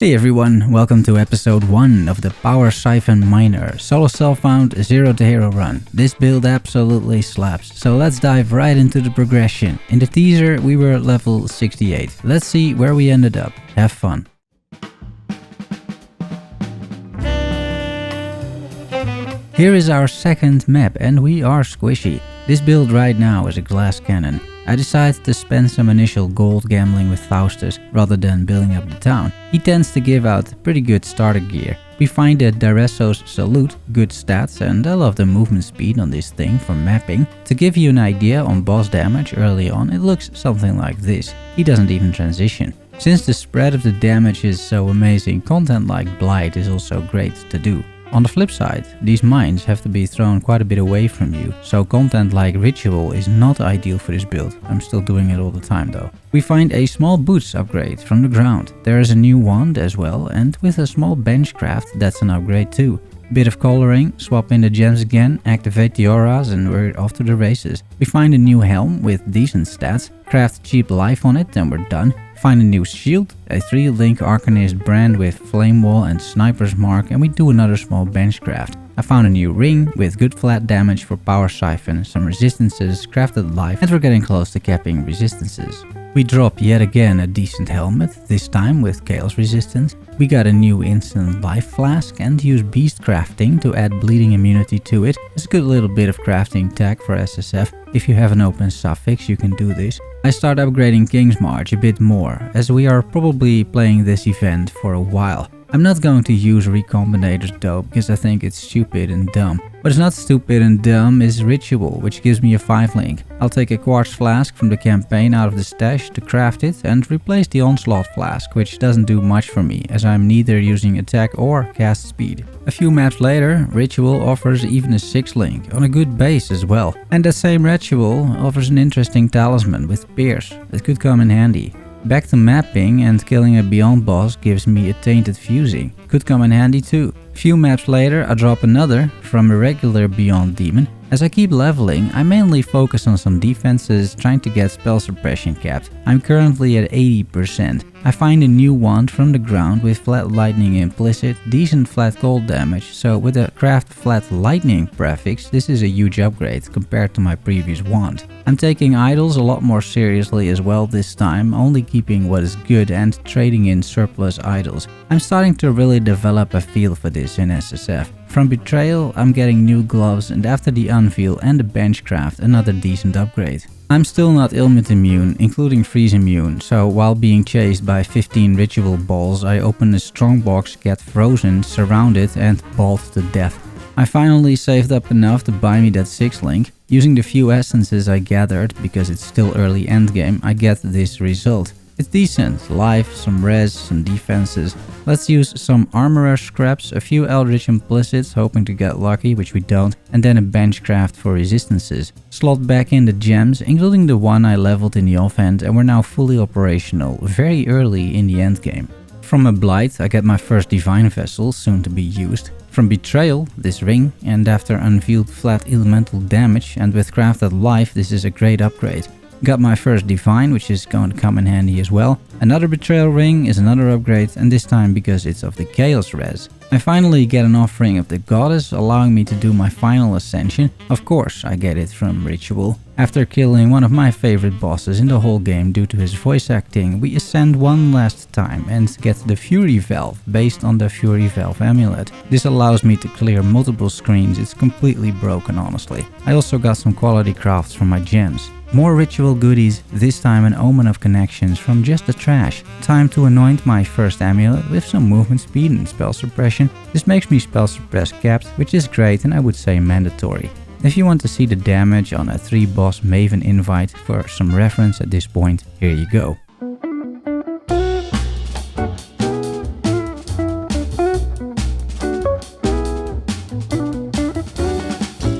Hey everyone, welcome to episode 1 of the Power Siphon Miner solo self-found 0 to hero run. This build absolutely slaps, so let's dive right into the progression. In the teaser we were level 68. Let's see where we ended up. Have fun. Here is our second map and we are squishy. This build right now is a glass cannon. I decided to spend some initial gold gambling with Faustus rather than building up the town. He tends to give out pretty good starter gear. We find that Daresso's Salute good stats, and I love the movement speed on this thing for mapping. To give you an idea on boss damage early on, it looks something like this. He doesn't even transition. Since the spread of the damage is so amazing, content like Blight is also great to do. On the flip side, these mines have to be thrown quite a bit away from you, so content like Ritual is not ideal for this build. I'm still doing it all the time though. We find a small boots upgrade from the ground. There is a new wand as well, and with a small bench craft that's an upgrade too. Bit of coloring, swap in the gems again, activate the auras and we're off to the races. We find a new helm with decent stats, craft cheap life on it and we're done. Find a new shield, a 3-link Arcanist brand with flame wall and sniper's mark, and we do another small bench craft. I found a new ring with good flat damage for power siphon, some resistances, crafted life, and we're getting close to capping resistances. We drop yet again a decent helmet, this time with chaos resistance. We got a new instant life flask and use beast crafting to add bleeding immunity to it. It's a good little bit of crafting tech for SSF. If you have an open suffix you can do this. I start upgrading King's March a bit more, as we are probably playing this event for a while. I'm not going to use Recombinator's though, because I think it's stupid and dumb. What is not stupid and dumb is Ritual, which gives me a 5-link. I'll take a Quartz Flask from the campaign out of the stash to craft it and replace the Onslaught Flask, which doesn't do much for me, as I'm neither using attack or cast speed. A few maps later, Ritual offers even a 6-link, on a good base as well. And that same Ritual offers an interesting talisman with Pierce, that could come in handy. Back to mapping, and killing a Beyond boss gives me a Tainted Fusing. Could come in handy too. Few maps later I drop another from a regular Beyond demon. As I keep leveling, I mainly focus on some defenses, trying to get spell suppression capped. I'm currently at 80%. I find a new wand from the ground with flat lightning implicit, decent flat cold damage, so with a craft flat lightning prefix this is a huge upgrade compared to my previous wand. I'm taking idols a lot more seriously as well this time, only keeping what is good and trading in surplus idols. I'm starting to really develop a feel for this in SSF. From Betrayal I'm getting new gloves, and after the Unveil and the Benchcraft another decent upgrade. I'm still not ailment immune, including freeze immune, so while being chased by 15 ritual balls I open a strong box, get frozen, surrounded and balled to death. I finally saved up enough to buy me that 6-link. Using the few essences I gathered, because it's still early endgame, I get this result. It's decent, life, some res, some defenses. Let's use some armorer scraps, a few Eldritch implicits, hoping to get lucky, which we don't, and then a benchcraft for resistances. Slot back in the gems, including the one I leveled in the offhand, and we're now fully operational, very early in the endgame. From a Blight I get my first Divine Vessel, soon to be used. From Betrayal, this ring, and after Unveiled flat elemental damage and with crafted life this is a great upgrade. Got my first Divine, which is going to come in handy as well. Another Betrayal ring is another upgrade, and this time because it's of the Chaos res. I finally get an offering of the Goddess, allowing me to do my final ascension. Of course I get it from Ritual. After killing one of my favorite bosses in the whole game due to his voice acting, we ascend one last time and get the Fury Valve based on the Fury Valve amulet. This allows me to clear multiple screens, it's completely broken honestly. I also got some quality crafts from my gems. More ritual goodies, this time an omen of connections from just the trash. Time to anoint my first amulet with some movement speed and spell suppression. This makes me spell suppress capped, which is great and I would say mandatory. If you want to see the damage on a 3-boss Maven invite for some reference at this point, here you go.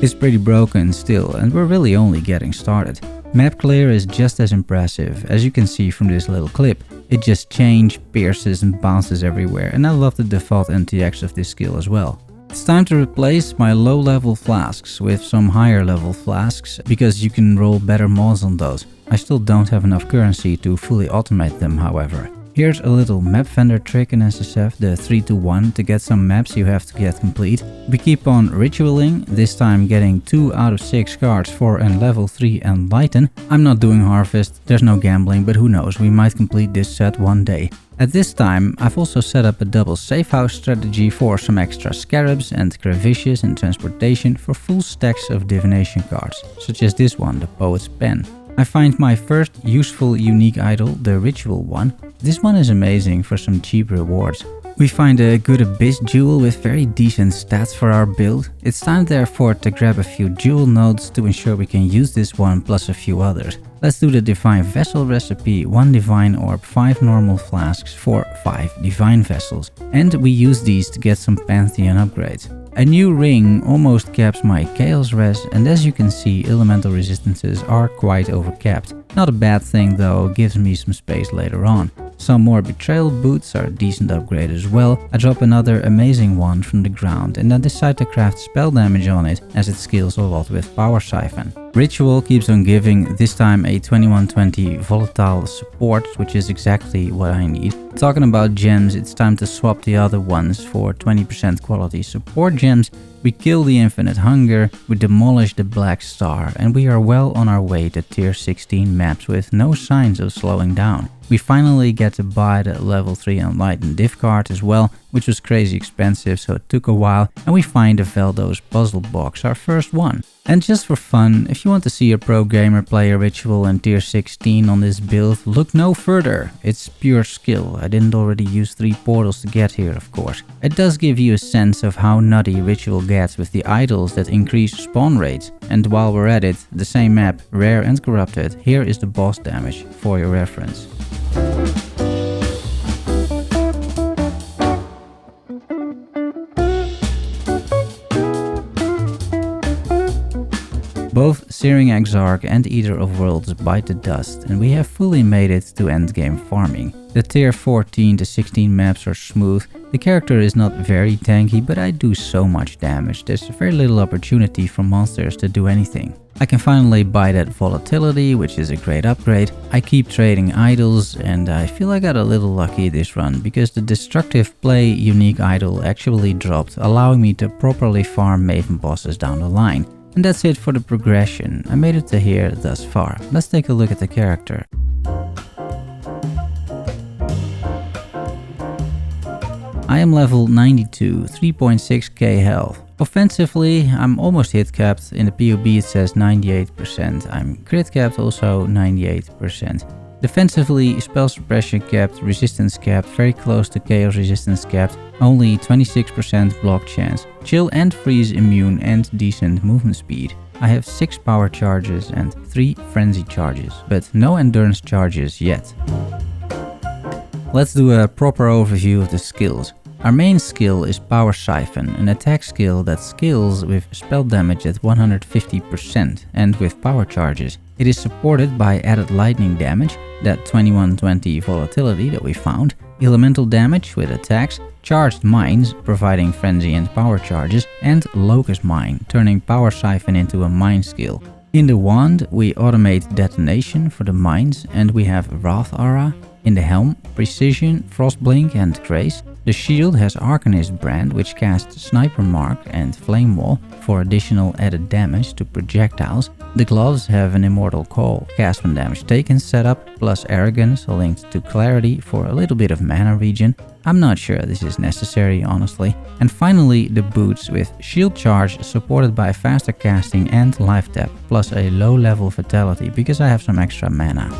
It's pretty broken still, and we're really only getting started. Map clear is just as impressive, as you can see from this little clip. It just changes, pierces and bounces everywhere, and I love the default NTX of this skill as well. It's time to replace my low level flasks with some higher level flasks, because you can roll better mods on those. I still don't have enough currency to fully automate them however. Here's a little map vendor trick in SSF, the 3-to-1. To get some maps you have to get complete. We keep on ritualing, this time getting 2 out of 6 cards for an level 3 Enlighten. I'm not doing Harvest, there's no gambling, but who knows, we might complete this set one day. At this time, I've also set up a double safe house strategy for some extra scarabs and crevicious in transportation for full stacks of divination cards, such as this one, the Poet's Pen. I find my first useful unique idol, the ritual one. This one is amazing for some cheap rewards. We find a good abyss jewel with very decent stats for our build. It's time therefore to grab a few jewel nodes to ensure we can use this one plus a few others. Let's do the divine vessel recipe, 1 divine orb, 5 normal flasks for 5 divine vessels. And we use these to get some pantheon upgrades. A new ring almost caps my chaos res, and as you can see, elemental resistances are quite overcapped. Not a bad thing though, gives me some space later on. Some more betrayal boots are a decent upgrade as well. I drop another amazing one from the ground and then decide to craft spell damage on it as it scales a lot with power siphon. Ritual keeps on giving, this time a 2120 volatile support, which is exactly what I need. Talking about gems, it's time to swap the other ones for 20% quality support gems. We kill the infinite hunger, we demolish the black star, and we are well on our way to tier 16 maps with no signs of slowing down. We finally get to buy the level 3 Enlightened div card as well, which was crazy expensive, so it took a while, and we find the Veldos puzzle box, our first one. And just for fun, if you want to see a pro gamer play a ritual in tier 16 on this build, look no further. It's pure skill. I didn't already use 3 portals to get here, of course. It does give you a sense of how nutty ritual gets with the idols that increase spawn rates. And while we're at it, the same map, rare and corrupted, here is the boss damage for your reference. Both Searing Exarch and Eater of Worlds bite the dust, and we have fully made it to endgame farming. The tier 14 to 16 maps are smooth, the character is not very tanky, but I do so much damage, there's very little opportunity for monsters to do anything. I can finally buy that volatility, which is a great upgrade. I keep trading idols, and I feel I got a little lucky this run, because the destructive play unique idol actually dropped, allowing me to properly farm Maven bosses down the line. And that's it for the progression. I made it to here thus far. Let's take a look at the character. I am level 92, 3.6k health. Offensively, I'm almost hit capped. In the PoB it says 98%. I'm crit capped also 98%. Defensively, spell suppression capped, resistance capped, very close to chaos resistance capped, only 26% block chance, chill and freeze immune and decent movement speed. I have 6 power charges and 3 frenzy charges, but no endurance charges yet. Let's do a proper overview of the skills. Our main skill is Power Siphon, an attack skill that scales with spell damage at 150% and with power charges. It is supported by added lightning damage, that 2120 volatility that we found, elemental damage with attacks, charged mines providing frenzy and power charges, and locust mine turning Power Siphon into a mine skill. In the wand we automate detonation for the mines, and we have Wrath Aura. In the helm, Precision, Frostblink and Grace. The shield has Arcanist Brand, which casts Sniper Mark and Flame Wall for additional added damage to projectiles. The gloves have an Immortal Call, cast when damage taken setup, plus Arrogance linked to Clarity for a little bit of mana regen. I'm not sure this is necessary, honestly. And finally, the boots with Shield Charge supported by faster casting and life tap, plus a low level Vitality because I have some extra mana.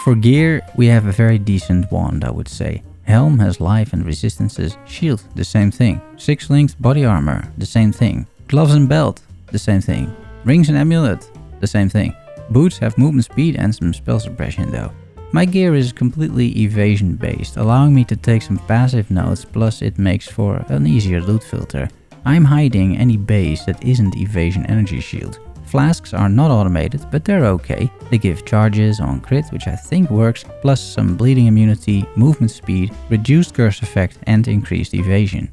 For gear, we have a very decent wand, I would say. Helm has life and resistances, shield, the same thing. 6 linked body armor, the same thing. Gloves and belt, the same thing. Rings and amulet, the same thing. Boots have movement speed and some spell suppression though. My gear is completely evasion based, allowing me to take some passive notes, plus it makes for an easier loot filter. I'm hiding any base that isn't evasion energy shield. Flasks are not automated, but they're okay. They give charges on crit, which I think works, plus some bleeding immunity, movement speed, reduced curse effect and increased evasion.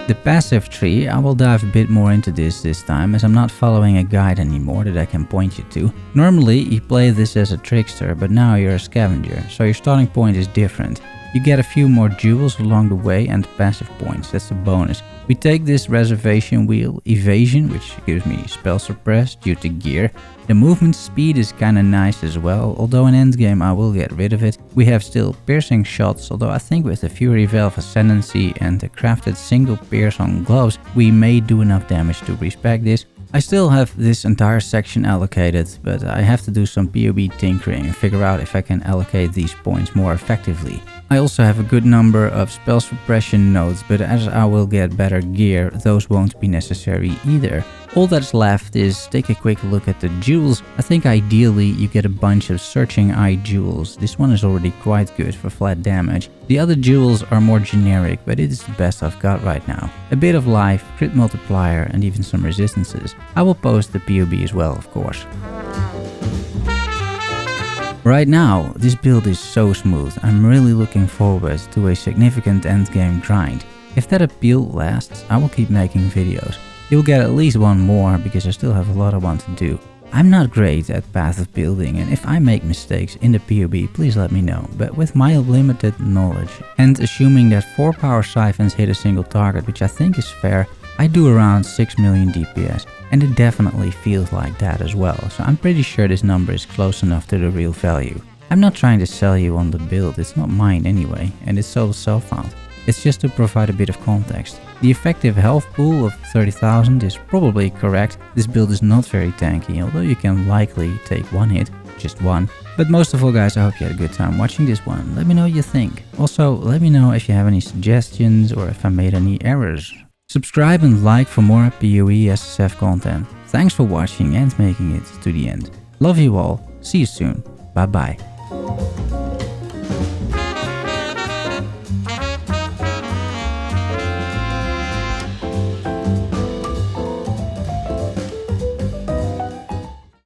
The passive tree, I will dive a bit more into this time, as I'm not following a guide anymore that I can point you to. Normally you play this as a trickster, but now you're a scavenger, so your starting point is different. You get a few more jewels along the way and passive points, that's a bonus. We take this reservation wheel evasion, which gives me spell suppress due to gear. The movement speed is kinda nice as well, although in endgame I will get rid of it. We have still piercing shots, although I think with the Fury Valve Ascendancy and the crafted single pierce on gloves, we may do enough damage to respect this. I still have this entire section allocated, but I have to do some PoE tinkering and figure out if I can allocate these points more effectively. I also have a good number of spell suppression nodes, but as I will get better gear, those won't be necessary either. All that's left is take a quick look at the jewels. I think ideally you get a bunch of searching eye jewels. This one is already quite good for flat damage. The other jewels are more generic, but it is the best I've got right now. A bit of life, crit multiplier and even some resistances. I will post the PoB as well, of course. Right now, this build is so smooth. I'm really looking forward to a significant endgame grind. If that appeal lasts, I will keep making videos. You'll get at least one more because I still have a lot I want to do. I'm not great at path of building, and if I make mistakes in the PoB, please let me know, but with my limited knowledge and assuming that 4 power siphons hit a single target, which I think is fair, I do around 6 million DPS, and it definitely feels like that as well, so I'm pretty sure this number is close enough to the real value. I'm not trying to sell you on the build, it's not mine anyway, and it's so self-found. It's just to provide a bit of context. The effective health pool of 30,000 is probably correct. This build is not very tanky, although you can likely take one hit, just one. But most of all guys, I hope you had a good time watching this one. Let me know what you think. Also, let me know if you have any suggestions or if I made any errors. Subscribe and like for more PoE SSF content. Thanks for watching and making it to the end. Love you all. See you soon. Bye bye.